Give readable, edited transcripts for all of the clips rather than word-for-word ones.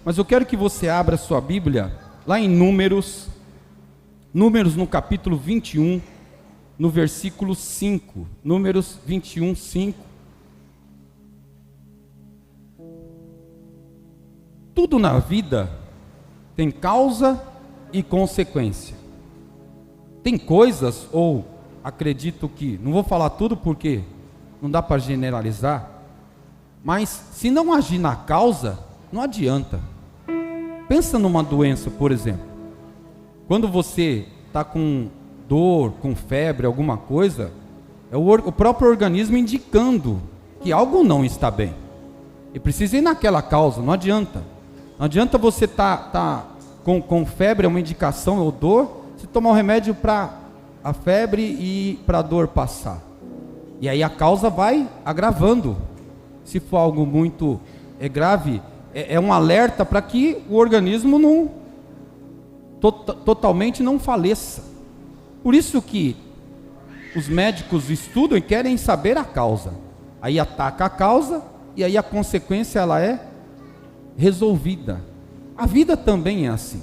Mas eu quero que você abra sua Bíblia lá em Números no capítulo 21, no versículo 5. Números 21, 5. Tudo na vida tem causa e consequência. Tem coisas, ou acredito que, não vou falar tudo porque não dá para generalizar, mas se não agir na causa, não adianta. Pensa numa doença, por exemplo. Quando você está com dor, com febre, alguma coisa, é o próprio organismo indicando que algo não está bem. E precisa ir naquela causa, não adianta. Não adianta você tá com febre, é uma indicação ou dor, você tomar um remédio para a febre e para a dor passar. E aí a causa vai agravando. Se for algo muito grave, é um alerta para que o organismo não totalmente não faleça. Por isso que os médicos estudam e querem saber a causa. Aí ataca a causa e aí a consequência ela é resolvida. A vida também é assim.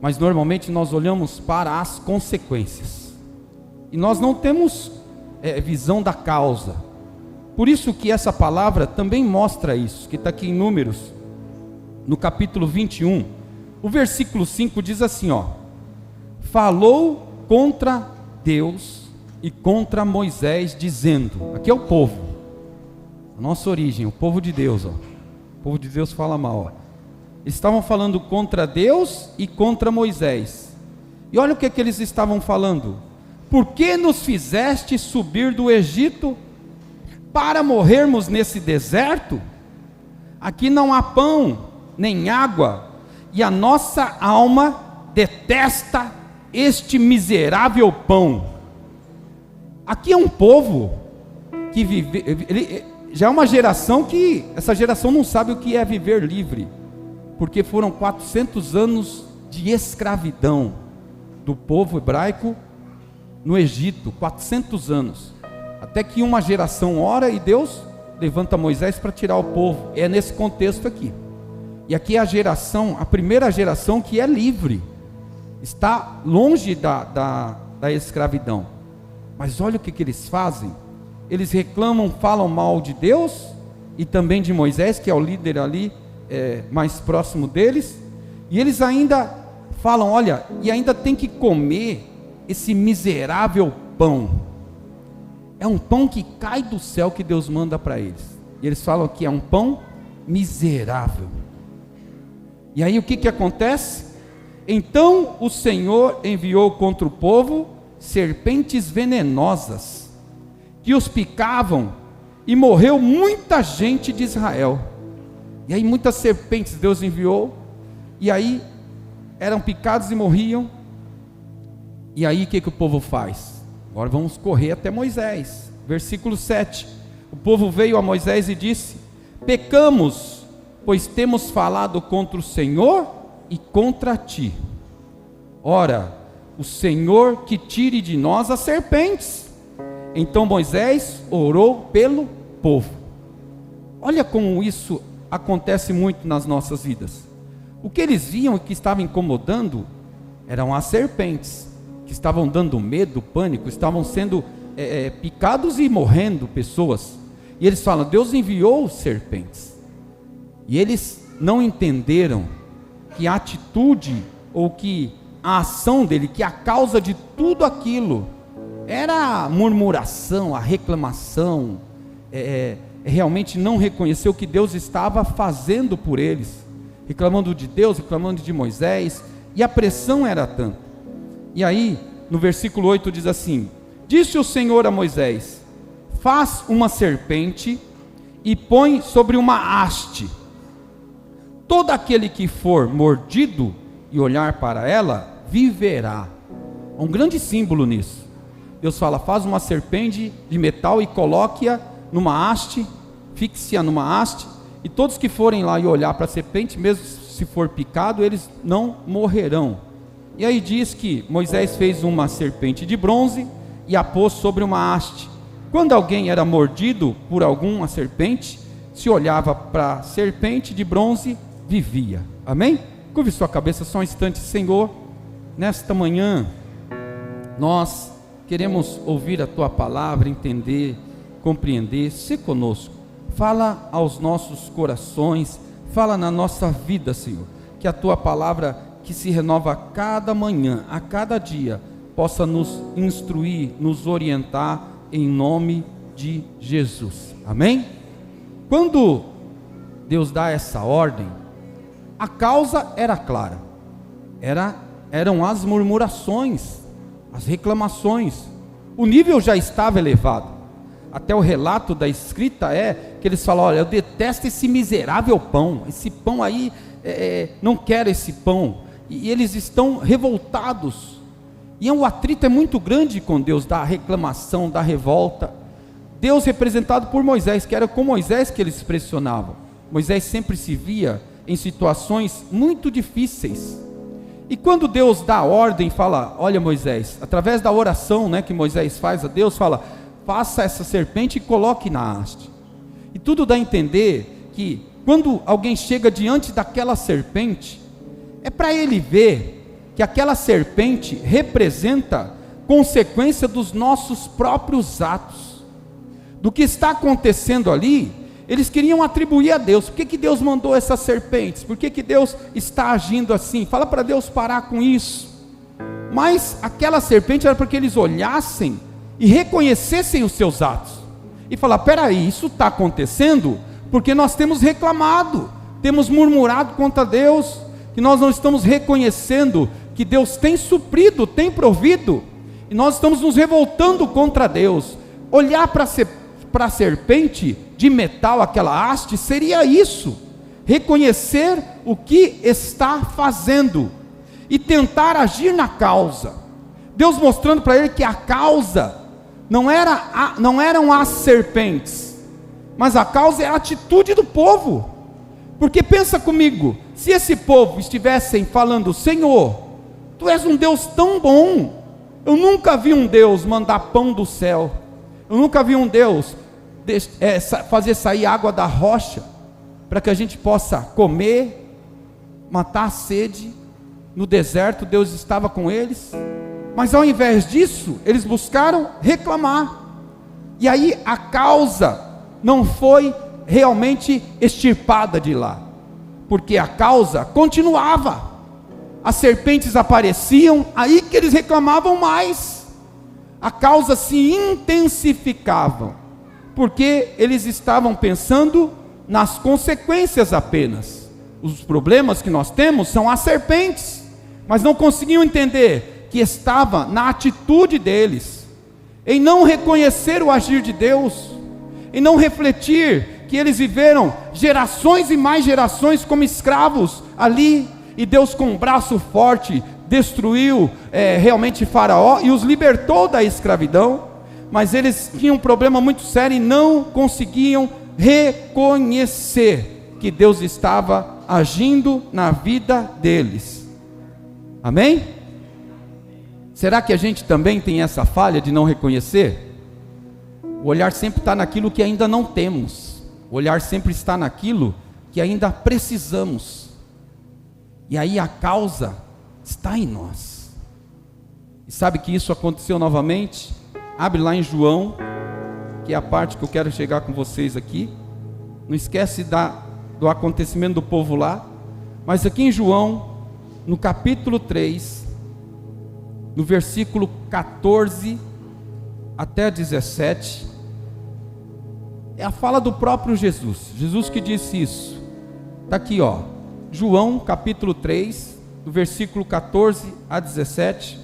Mas normalmente nós olhamos para as consequências. E nós não temos visão da causa. Por isso que essa palavra também mostra isso, que está aqui em Números, no capítulo 21, o versículo 5 diz assim, ó: falou contra Deus e contra Moisés, dizendo, aqui é o povo, a nossa origem, o povo de Deus, ó. O povo de Deus fala mal, ó. Eles estavam falando contra Deus e contra Moisés. E olha o que eles estavam falando: por que nos fizeste subir do Egito para morrermos nesse deserto? Aqui não há pão nem água, e a nossa alma detesta este miserável pão. Aqui é um povo que vive, já é uma geração que, essa geração não sabe o que é viver livre, porque foram 400 anos de escravidão do povo hebraico no Egito, 400 anos, até que uma geração ora e Deus levanta Moisés para tirar o povo. É nesse contexto aqui. E aqui é a primeira geração que é livre, está longe da escravidão. Mas olha o que eles fazem. Eles reclamam, falam mal de Deus e também de Moisés, que é o líder ali mais próximo deles, e eles ainda falam, olha, e ainda tem que comer esse miserável pão. É um pão que cai do céu que Deus manda para eles, e eles falam que é um pão miserável. E aí o que acontece? Então o Senhor enviou contra o povo serpentes venenosas, que os picavam, e morreu muita gente de Israel. E aí muitas serpentes Deus enviou, e aí eram picados e morriam. E aí o que o povo faz? Agora vamos correr até Moisés. Versículo 7. O povo veio a Moisés e disse: pecamos, pois temos falado contra o Senhor e contra ti. Ora, o Senhor que tire de nós as serpentes. Então Moisés orou pelo povo. Olha como isso acontece muito nas nossas vidas. O que eles viam e que estava incomodando eram as serpentes, que estavam dando medo, pânico, estavam sendo picados e morrendo pessoas. E eles falam: Deus enviou serpentes. E eles não entenderam que a atitude ou que a ação dele, que a causa de tudo aquilo era a murmuração, a reclamação, realmente não reconheceu o que Deus estava fazendo por eles, reclamando de Deus, reclamando de Moisés, e a pressão era tanta. E aí, no versículo 8 diz assim: disse o Senhor a Moisés: faz uma serpente e põe sobre uma haste. Todo aquele que for mordido e olhar para ela, viverá. Um grande símbolo nisso. Deus fala: faz uma serpente de metal e coloque-a numa haste, fixe-a numa haste, e todos que forem lá e olhar para a serpente, mesmo se for picado, eles não morrerão. E aí diz que Moisés fez uma serpente de bronze e a pôs sobre uma haste. Quando alguém era mordido por alguma serpente, se olhava para a serpente de bronze, vivia. Amém? Curve sua cabeça só um instante. Senhor, nesta manhã nós queremos ouvir a tua palavra, entender, compreender. Se conosco, fala aos nossos corações, fala na nossa vida, Senhor, que a tua palavra, que se renova a cada manhã, a cada dia, possa nos instruir, nos orientar, em nome de Jesus. Amém? Quando Deus dá essa ordem, a causa era clara, eram as murmurações, as reclamações. O nível já estava elevado. Até o relato da escrita é que eles falam: olha, eu detesto esse miserável pão, esse pão aí, não quero esse pão. E eles estão revoltados, e o atrito é muito grande com Deus, da reclamação, da revolta. Deus representado por Moisés, que era com Moisés que eles pressionavam. Moisés sempre se via em situações muito difíceis, e quando Deus dá a ordem, fala: olha Moisés, através da oração, né, que Moisés faz a Deus, fala: faça essa serpente e coloque na haste. E tudo dá a entender que quando alguém chega diante daquela serpente, é para ele ver que aquela serpente representa consequência dos nossos próprios atos, do que está acontecendo ali. Eles queriam atribuir a Deus: por que Deus mandou essas serpentes? Por que Deus está agindo assim? Fala para Deus parar com isso. Mas aquela serpente era para que eles olhassem e reconhecessem os seus atos, e falar: peraí, isso está acontecendo porque nós temos reclamado, temos murmurado contra Deus, que nós não estamos reconhecendo que Deus tem suprido, tem provido, e nós estamos nos revoltando contra Deus. Olhar para a serpente de metal, aquela haste, seria isso: reconhecer o que está fazendo e tentar agir na causa. Deus mostrando para ele que a causa não eram as serpentes, mas a causa é a atitude do povo. Porque pensa comigo, se esse povo estivessem falando: Senhor, Tu és um Deus tão bom, eu nunca vi um Deus mandar pão do céu, eu nunca vi um Deus fazer sair água da rocha, para que a gente possa comer, matar a sede. No deserto Deus estava com eles, mas ao invés disso, eles buscaram reclamar. E aí a causa não foi realmente extirpada de lá, porque a causa continuava. As serpentes apareciam, aí que eles reclamavam mais. A causa se intensificava, porque eles estavam pensando nas consequências apenas. Os problemas que nós temos são as serpentes, mas não conseguiam entender que estava na atitude deles, em não reconhecer o agir de Deus, em não refletir que eles viveram gerações e mais gerações como escravos ali, e Deus com um braço forte destruiu realmente Faraó e os libertou da escravidão. Mas eles tinham um problema muito sério e não conseguiam reconhecer que Deus estava agindo na vida deles. Amém? Será que a gente também tem essa falha de não reconhecer? O olhar sempre está naquilo que ainda não temos, o olhar sempre está naquilo que ainda precisamos, e aí a causa está em nós. E sabe que isso aconteceu novamente? Abre lá em João, que é a parte que eu quero chegar com vocês aqui. Não esquece do acontecimento do povo lá, mas aqui em João, no capítulo 3, no versículo 14 até 17, é a fala do próprio Jesus. Jesus que disse isso. Está aqui, ó, João capítulo 3, do versículo 14 a 17.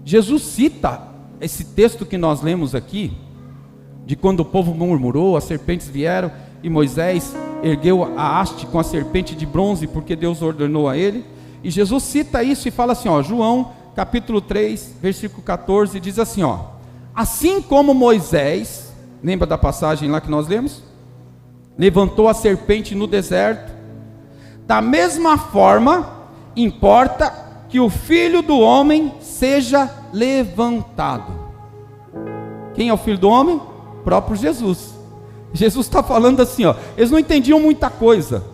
Jesus cita esse texto que nós lemos aqui, de quando o povo murmurou, as serpentes vieram e Moisés ergueu a haste com a serpente de bronze, porque Deus ordenou a ele. E Jesus cita isso e fala assim, ó, João capítulo 3, versículo 14, diz assim, ó: assim como Moisés, lembra da passagem lá que nós lemos? Levantou a serpente no deserto, da mesma forma, importa que o Filho do Homem seja levantado. Quem é o Filho do Homem? O próprio Jesus. Jesus está falando assim, ó, eles não entendiam muita coisa.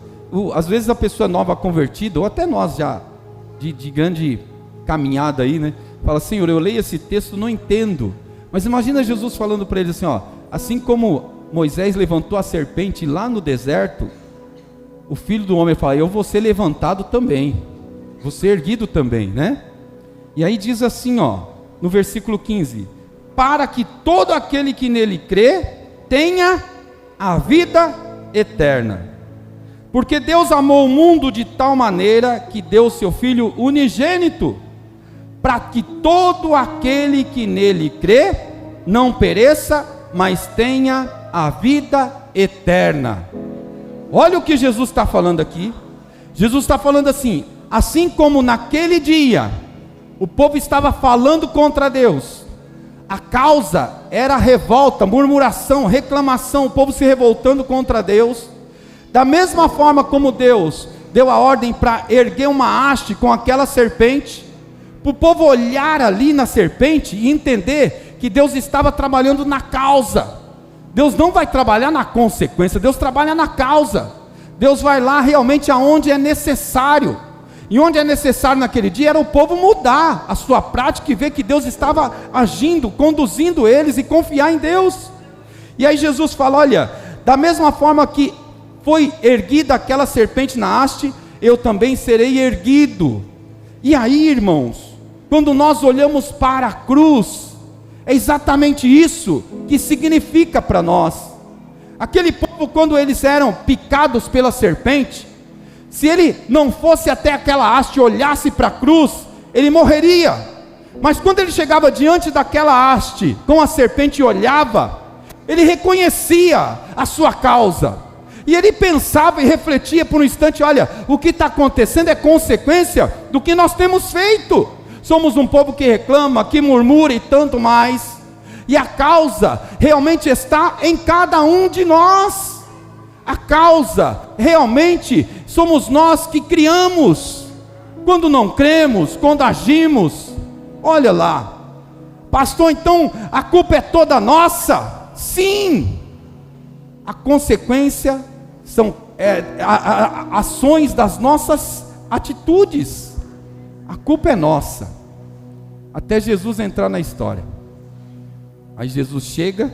às vezes a pessoa nova convertida, ou até nós já, de grande caminhada aí, né? Fala, Senhor, eu leio esse texto, não entendo. Mas imagina Jesus falando para ele assim, ó, assim como Moisés levantou a serpente lá no deserto, o Filho do Homem fala, eu vou ser levantado também, vou ser erguido também, né? E aí diz assim, ó, no versículo 15, para que todo aquele que nele crê, tenha a vida eterna. Porque Deus amou o mundo de tal maneira, que deu o seu Filho unigênito, para que todo aquele que nele crê, não pereça, mas tenha a vida eterna. Olha o que Jesus está falando aqui. Jesus está falando assim como naquele dia, o povo estava falando contra Deus, a causa era revolta, murmuração, reclamação, o povo se revoltando contra Deus. Da mesma forma como Deus deu a ordem para erguer uma haste com aquela serpente, para o povo olhar ali na serpente e entender que Deus estava trabalhando na causa. Deus não vai trabalhar na consequência, Deus trabalha na causa. Deus vai lá realmente aonde é necessário. E onde é necessário naquele dia era o povo mudar a sua prática e ver que Deus estava agindo, conduzindo eles e confiar em Deus. E aí Jesus fala, olha, da mesma forma que foi erguida aquela serpente na haste, eu também serei erguido. E aí, irmãos, quando nós olhamos para a cruz, é exatamente isso que significa para nós. Aquele povo, quando eles eram picados pela serpente, se ele não fosse até aquela haste e olhasse para a cruz, ele morreria. Mas quando ele chegava diante daquela haste, com a serpente e olhava, ele reconhecia a sua causa. E ele pensava e refletia por um instante, olha, o que está acontecendo é consequência do que nós temos feito. Somos um povo que reclama, que murmura e tanto mais. E a causa realmente está em cada um de nós. A causa realmente somos nós que criamos. Quando não cremos, quando agimos, olha lá, pastor, então a culpa é toda nossa? Sim, a consequência são ações das nossas atitudes. A culpa é nossa, até Jesus entrar na história. Aí Jesus chega,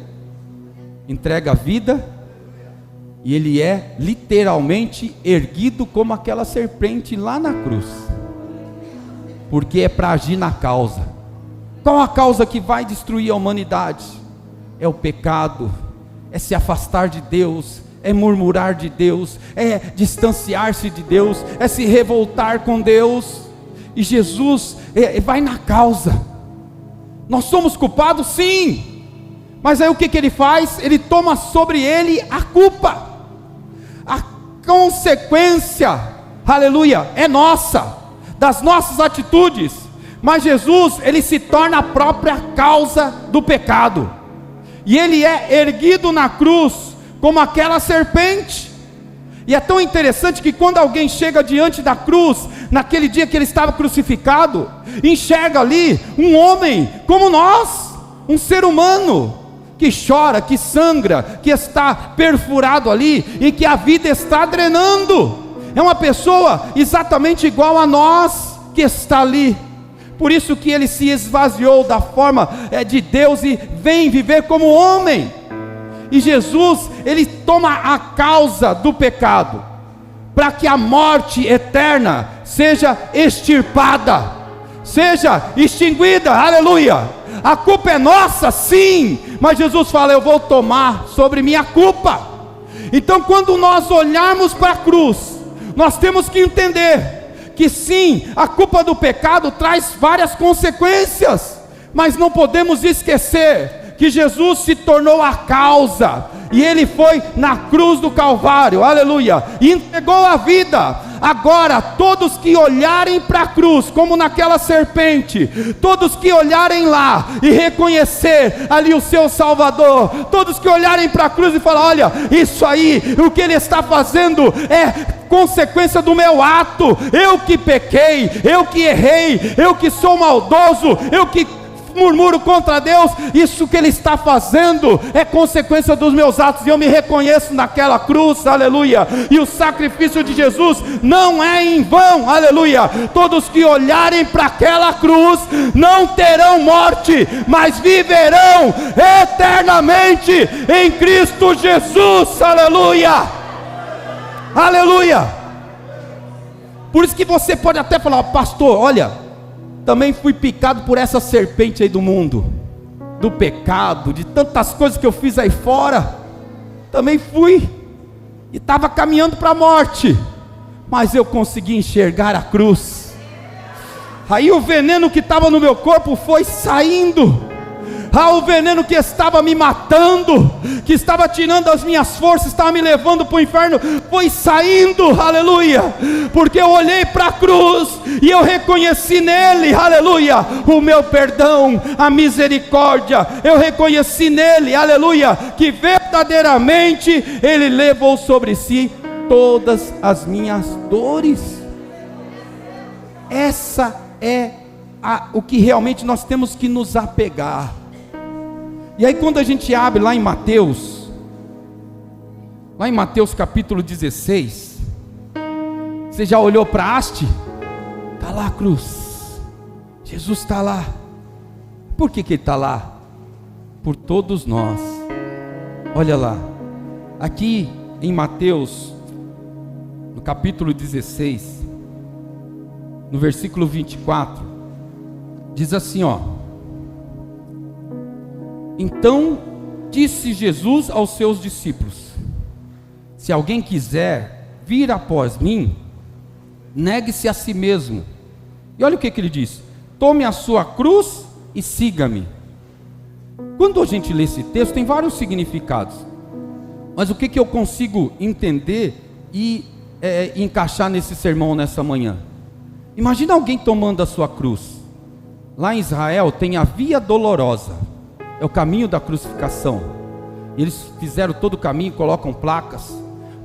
entrega a vida, e ele é literalmente erguido como aquela serpente lá na cruz, porque é para agir na causa. Qual a causa que vai destruir a humanidade? É o pecado, é se afastar de Deus, é murmurar de Deus, é distanciar-se de Deus, é se revoltar com Deus. E Jesus vai na causa. Nós somos culpados, sim, mas aí o que ele faz? Ele toma sobre ele a culpa. A consequência, aleluia, é nossa, das nossas atitudes. Mas Jesus, ele se torna a própria causa do pecado, e ele é erguido na cruz como aquela serpente. E é tão interessante que quando alguém chega diante da cruz, naquele dia que ele estava crucificado, enxerga ali um homem como nós, um ser humano, que chora, que sangra, que está perfurado ali, e que a vida está drenando. É uma pessoa exatamente igual a nós, que está ali. Por isso que ele se esvaziou da forma de Deus e vem viver como homem. E Jesus, ele toma a causa do pecado, para que a morte eterna seja extirpada, seja extinguida, aleluia. A culpa é nossa, sim, mas Jesus fala, eu vou tomar sobre mim a culpa. Então quando nós olharmos para a cruz, nós temos que entender que sim, a culpa do pecado traz várias consequências, mas não podemos esquecer que Jesus se tornou a causa, e ele foi na cruz do Calvário, aleluia, e entregou a vida. Agora todos que olharem para a cruz, como naquela serpente, todos que olharem lá e reconhecer ali o seu Salvador, todos que olharem para a cruz e falar, olha, isso aí, o que ele está fazendo é consequência do meu ato, eu que pequei, eu que errei, eu que sou maldoso, eu que murmuro contra Deus, isso que Ele está fazendo é consequência dos meus atos, e eu me reconheço naquela cruz, aleluia. E o sacrifício de Jesus não é em vão, aleluia. Todos que olharem para aquela cruz não terão morte, mas viverão eternamente em Cristo Jesus, aleluia, aleluia. Por isso que você pode até falar: pastor, olha, também fui picado por essa serpente aí do mundo, do pecado, de tantas coisas que eu fiz aí fora, também fui, e estava caminhando para a morte, mas eu consegui enxergar a cruz. Aí o veneno que estava no meu corpo foi saindo. O veneno que estava me matando, que estava tirando as minhas forças, estava me levando para o inferno, foi saindo, aleluia, porque eu olhei para a cruz, e eu reconheci nele, aleluia, o meu perdão, a misericórdia. Eu reconheci nele, aleluia, que verdadeiramente ele levou sobre si todas as minhas dores. Essa é o que realmente nós temos que nos apegar. E aí quando a gente abre lá em Mateus capítulo 16, você já olhou para a haste? Está lá a cruz, Jesus está lá. Por que Ele está lá? Por todos nós. Olha lá, aqui em Mateus, no capítulo 16, no versículo 24, diz assim, ó: então disse Jesus aos seus discípulos: se alguém quiser vir após mim, negue-se a si mesmo. E olha o que ele diz: tome a sua cruz e siga-me. Quando a gente lê esse texto, tem vários significados, mas o que eu consigo entender e encaixar nesse sermão nessa manhã? Imagina alguém tomando a sua cruz. Lá em Israel tem a Via Dolorosa, é o caminho da crucificação. Eles fizeram todo o caminho, colocam placas.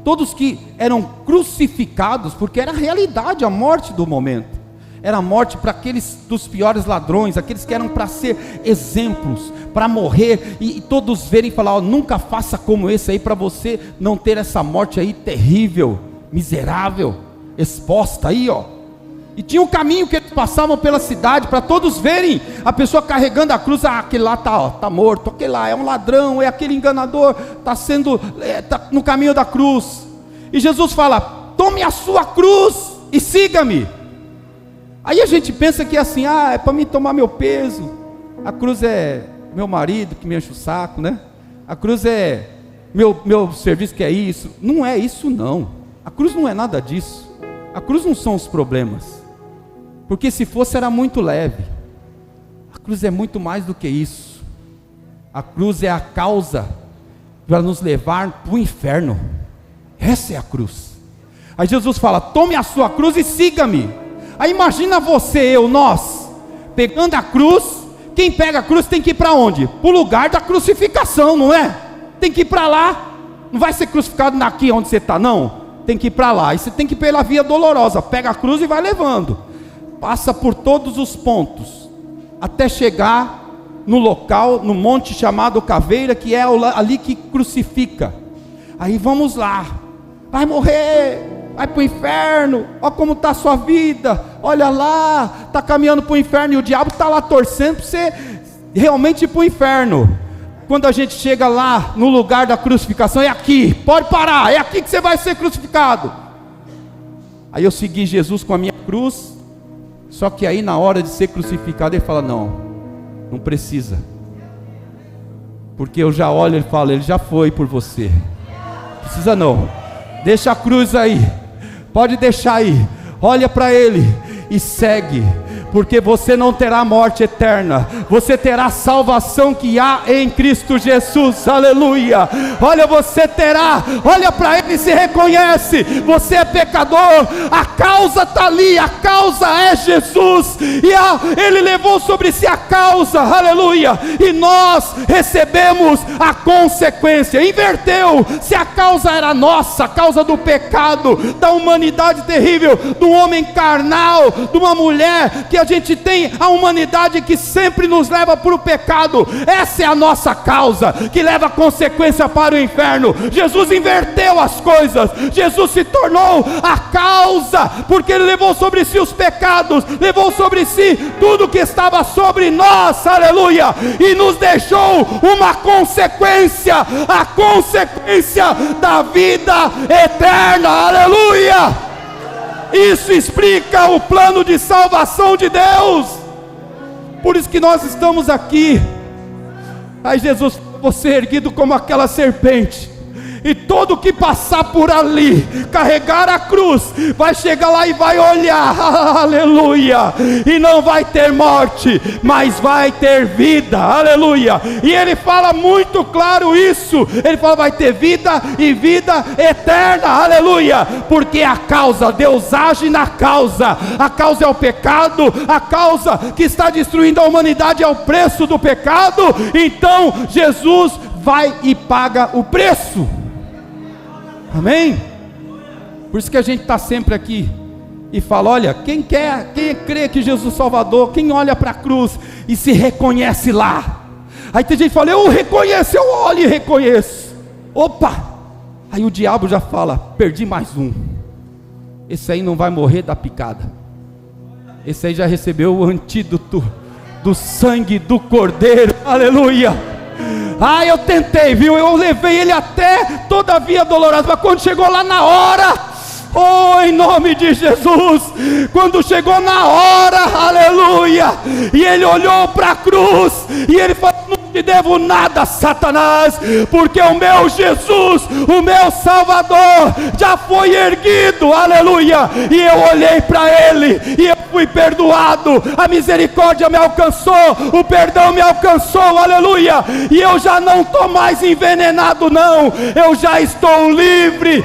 Todos que eram crucificados, porque era a realidade, a morte do momento. Era a morte para aqueles dos piores ladrões, aqueles que eram para ser exemplos, para morrer, e todos verem e falar: nunca faça como esse aí, para você não ter essa morte aí terrível, miserável, exposta aí, ó. E tinha um caminho que eles passavam pela cidade, para todos verem a pessoa carregando a cruz. Aquele lá está morto, aquele lá é um ladrão, é aquele enganador, está no caminho da cruz. E Jesus fala: tome a sua cruz e siga-me. Aí a gente pensa que é assim: é para mim tomar meu peso, a cruz é meu marido que me enche o saco, né? A cruz é meu serviço, que é isso. Não é isso não, a cruz não é nada disso. A cruz não são os problemas, porque se fosse era muito leve. A cruz é muito mais do que isso. A cruz é a causa para nos levar para o inferno. Essa é a cruz. Aí Jesus fala: tome a sua cruz e siga-me. Aí imagina você, nós, pegando a cruz. Quem pega a cruz tem que ir para onde? Para o lugar da crucificação, não é? Tem que ir para lá. Não vai ser crucificado aqui onde você está, não. Tem que ir para lá, e você tem que ir pela Via Dolorosa. Pega a cruz e vai levando, passa por todos os pontos, até chegar no local, no monte chamado Caveira, que é ali que crucifica. Aí vamos lá, vai morrer, vai para o inferno, olha como está a sua vida, olha lá, está caminhando para o inferno, e o diabo está lá torcendo para você realmente ir para o inferno. Quando a gente chega lá no lugar da crucificação, é aqui, pode parar, é aqui que você vai ser crucificado. Aí eu segui Jesus com a minha cruz, só que aí na hora de ser crucificado ele fala: não precisa, porque eu já olho, ele fala: ele já foi por você, não precisa não, deixa a cruz aí, pode deixar aí, olha para ele e segue. Porque você não terá morte eterna, você terá salvação que há em Cristo Jesus, aleluia. Olha, você terá, olha para ele e se reconhece, você é pecador, a causa está ali, a causa é Jesus, e ele levou sobre si a causa, aleluia, e nós recebemos a consequência. Inverteu, se a causa era nossa, a causa do pecado, da humanidade terrível, do homem carnal, de uma mulher que a gente tem a humanidade que sempre nos leva para o pecado. Essa é a nossa causa, que leva a consequência para o inferno. Jesus inverteu as coisas. Jesus se tornou a causa, porque Ele levou sobre si os pecados, levou sobre si tudo que estava sobre nós, aleluia, e nos deixou uma consequência, a consequência da vida eterna, aleluia. Isso explica o plano de salvação de Deus. Por isso que nós estamos aqui. Aí Jesus, você é erguido como aquela serpente, e todo que passar por ali, carregar a cruz, vai chegar lá e vai olhar, aleluia, e não vai ter morte, mas vai ter vida, aleluia. E Ele fala muito claro isso, Ele fala vai ter vida e vida eterna, aleluia, porque a causa, Deus age na causa, a causa é o pecado, a causa que está destruindo a humanidade é o preço do pecado. Então Jesus vai e paga o preço. Amém? Por isso que a gente está sempre aqui e fala, olha, quem crê que Jesus é Salvador, quem olha para a cruz e se reconhece lá. Aí tem gente que fala, eu reconheço, eu olho e reconheço. Opa! Aí o diabo já fala, perdi mais um. Esse aí não vai morrer da picada. Esse aí já recebeu o antídoto do sangue do Cordeiro, aleluia. Ah, eu tentei, viu? Eu levei ele até toda a via dolorosa, mas quando chegou lá na hora, oh, em nome de Jesus, quando chegou na hora, aleluia, e ele olhou para a cruz, e ele falou, não te devo nada, Satanás, porque o meu Jesus, o meu Salvador, já foi erguido, aleluia, e eu olhei para ele, e eu fui perdoado, a misericórdia me alcançou, o perdão me alcançou, aleluia, e eu já não estou mais envenenado não, eu já estou livre,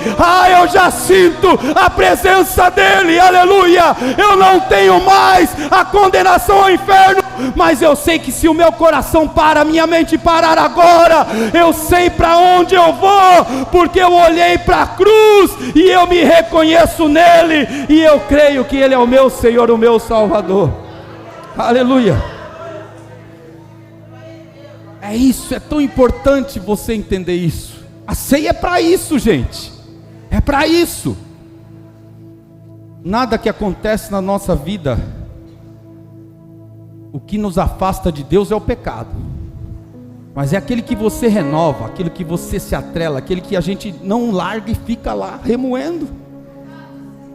eu já sinto a presença dele, aleluia, eu não tenho mais a condenação ao inferno, mas eu sei que se o meu coração para, a minha mente parar agora, eu sei para onde eu vou, porque eu olhei para a cruz, e eu me reconheço nele, e eu creio que ele é o meu Senhor, o meu Salvador, aleluia. É isso, é tão importante você entender isso. A ceia é para isso, gente, é para isso. Nada que acontece na nossa vida, o que nos afasta de Deus é o pecado, mas é aquele que você renova, aquele que você se atrela, aquele que a gente não larga e fica lá remoendo,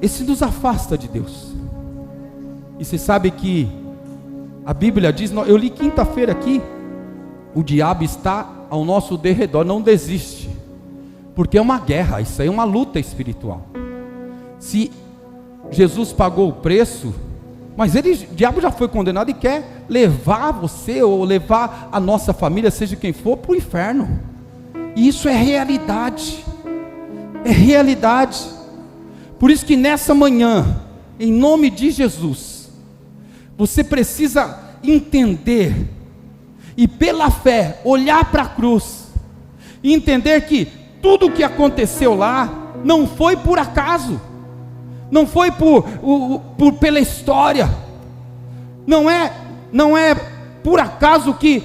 esse nos afasta de Deus. E você sabe que a Bíblia diz, eu li quinta-feira aqui, o diabo está ao nosso derredor, não desiste, porque é uma guerra, isso aí é uma luta espiritual. Se Jesus pagou o preço, mas o diabo já foi condenado e quer levar você, ou levar a nossa família, seja quem for, para o inferno. E isso é realidade, é realidade. Por isso que nessa manhã, em nome de Jesus, você precisa entender, e pela fé, olhar para a cruz, e entender que tudo o que aconteceu lá, não foi por acaso, não foi pela história, não é por acaso que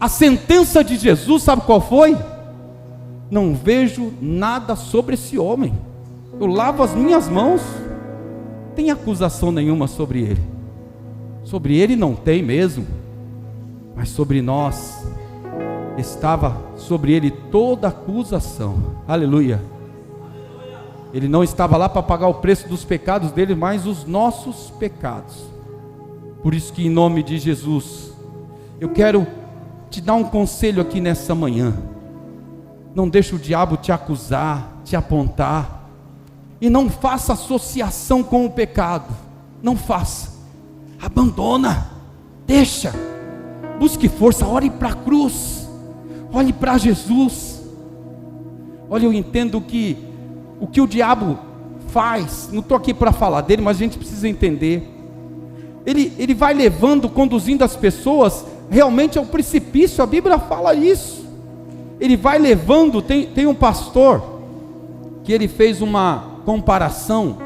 a sentença de Jesus, sabe qual foi? Não vejo nada sobre esse homem, eu lavo as minhas mãos, não tem acusação nenhuma sobre ele não tem mesmo, mas sobre nós, estava sobre ele toda acusação, aleluia. Ele não estava lá para pagar o preço dos pecados dele, mas os nossos pecados. Por isso que em nome de Jesus, eu quero te dar um conselho aqui nessa manhã. Não deixe o diabo te acusar, te apontar, e não faça associação com o pecado, não faça, abandona, deixa, busque força, ore para a cruz, olhe para Jesus. Olha, eu entendo que o que o diabo faz, não estou aqui para falar dele, mas a gente precisa entender, ele vai levando, conduzindo as pessoas realmente ao precipício, a Bíblia fala isso, ele vai levando, tem um pastor, que ele fez uma comparação,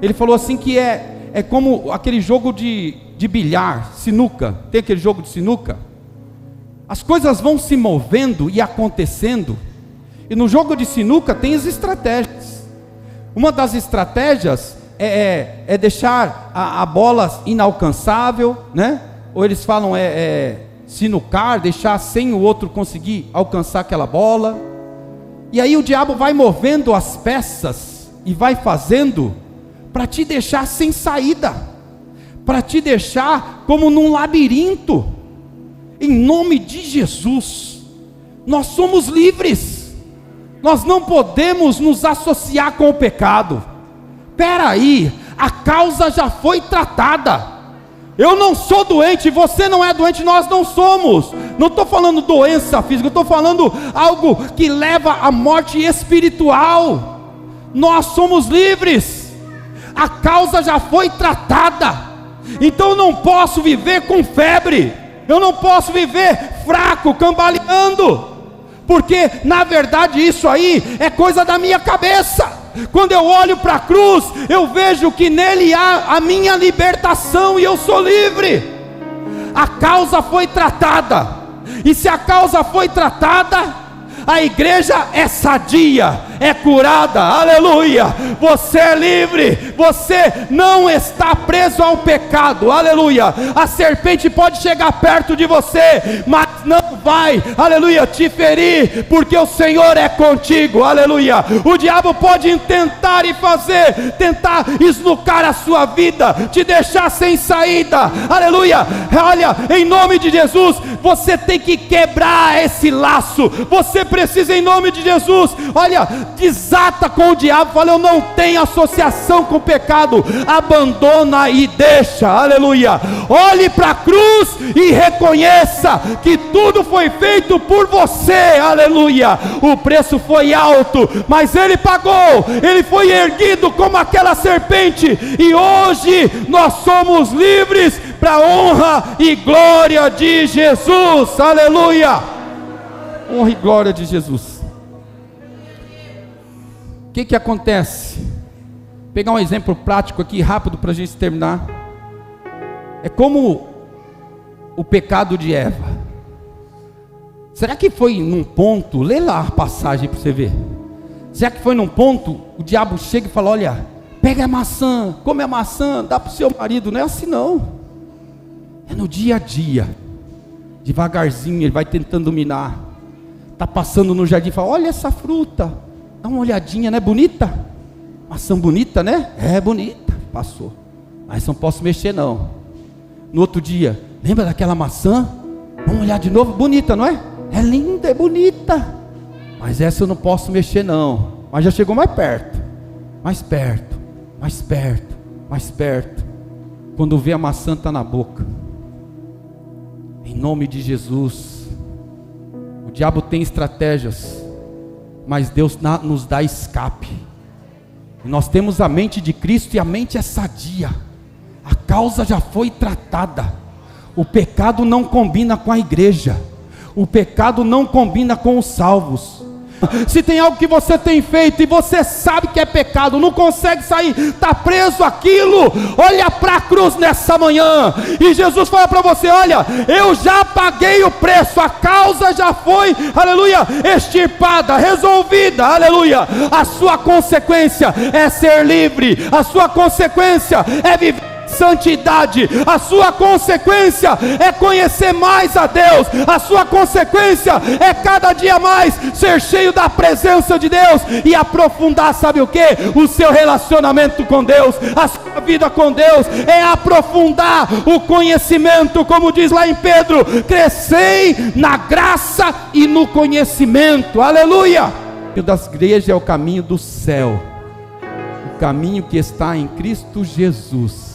ele falou assim que é como aquele jogo de de bilhar, sinuca, tem aquele jogo de sinuca? As coisas vão se movendo e acontecendo, e no jogo de sinuca tem as estratégias. Uma das estratégias é deixar a bola inalcançável, né? Ou eles falam sinucar, deixar sem o outro conseguir alcançar aquela bola. E aí o diabo vai movendo as peças e vai fazendo para te deixar sem saída, para te deixar como num labirinto. Em nome de Jesus, nós somos livres. Nós não podemos nos associar com o pecado. Espera aí, a causa já foi tratada. Eu não sou doente, você não é doente, nós não somos. Não estou falando doença física, estou falando algo que leva à morte espiritual. Nós somos livres. A causa já foi tratada. Então eu não posso viver com febre. Eu não posso viver fraco, cambaleando. Porque na verdade isso aí é coisa da minha cabeça. Quando eu olho para a cruz, eu vejo que nele há a minha libertação e eu sou livre. A causa foi tratada, e se a causa foi tratada, a igreja é sadia, é curada, aleluia. Você é livre, você não está preso ao pecado, aleluia. A serpente pode chegar perto de você, mas não vai, aleluia, te ferir, porque o Senhor é contigo, aleluia. O diabo pode tentar esnucar a sua vida, te deixar sem saída, aleluia. Olha, em nome de Jesus, você tem que quebrar esse laço. Você precisa, em nome de Jesus, olha, desata com o diabo, fala: eu não tenho associação com o pecado, abandona e deixa, aleluia. Olhe para a cruz e reconheça que tudo foi feito por você, aleluia. O preço foi alto, mas ele pagou, ele foi erguido como aquela serpente, e hoje nós somos livres para a honra e glória de Jesus, aleluia. Honra e glória de Jesus. O que acontece? Vou pegar um exemplo prático aqui, rápido, para a gente terminar. É como o pecado de Eva. Será que foi num ponto, lê lá a passagem para você ver. Será que foi num ponto, o diabo chega e fala: olha, pega a maçã, come a maçã, dá para o seu marido? Não é assim não. É no dia a dia, devagarzinho, ele vai tentando dominar. Está passando no jardim e fala: olha essa fruta, dá uma olhadinha, não é bonita? Maçã bonita, né? É bonita. Passou, mas não posso mexer não. No outro dia, lembra daquela maçã? Vamos olhar de novo, bonita, não é? É linda, é bonita, mas essa eu não posso mexer não. Mas já chegou mais perto, mais perto, mais perto, mais perto. Quando vê, a maçã está na boca. Em nome de Jesus. O diabo tem estratégias, mas Deus nos dá escape. Nós temos a mente de Cristo, e a mente é sadia. A causa já foi tratada. O pecado não combina com a igreja. O pecado não combina com os salvos. Se tem algo que você tem feito e você sabe que é pecado, não consegue sair, está preso aquilo, olha para a cruz nessa manhã, e Jesus fala para você: olha, eu já paguei o preço, a causa já foi, aleluia, extirpada, resolvida, aleluia. A sua consequência é ser livre, a sua consequência é viver santidade, a sua consequência é conhecer mais a Deus, a sua consequência é cada dia mais ser cheio da presença de Deus e aprofundar, sabe o que? O seu relacionamento com Deus, a sua vida com Deus é aprofundar o conhecimento, como diz lá em Pedro: crescei na graça e no conhecimento, aleluia. O das igrejas é o caminho do céu, o caminho que está em Cristo Jesus.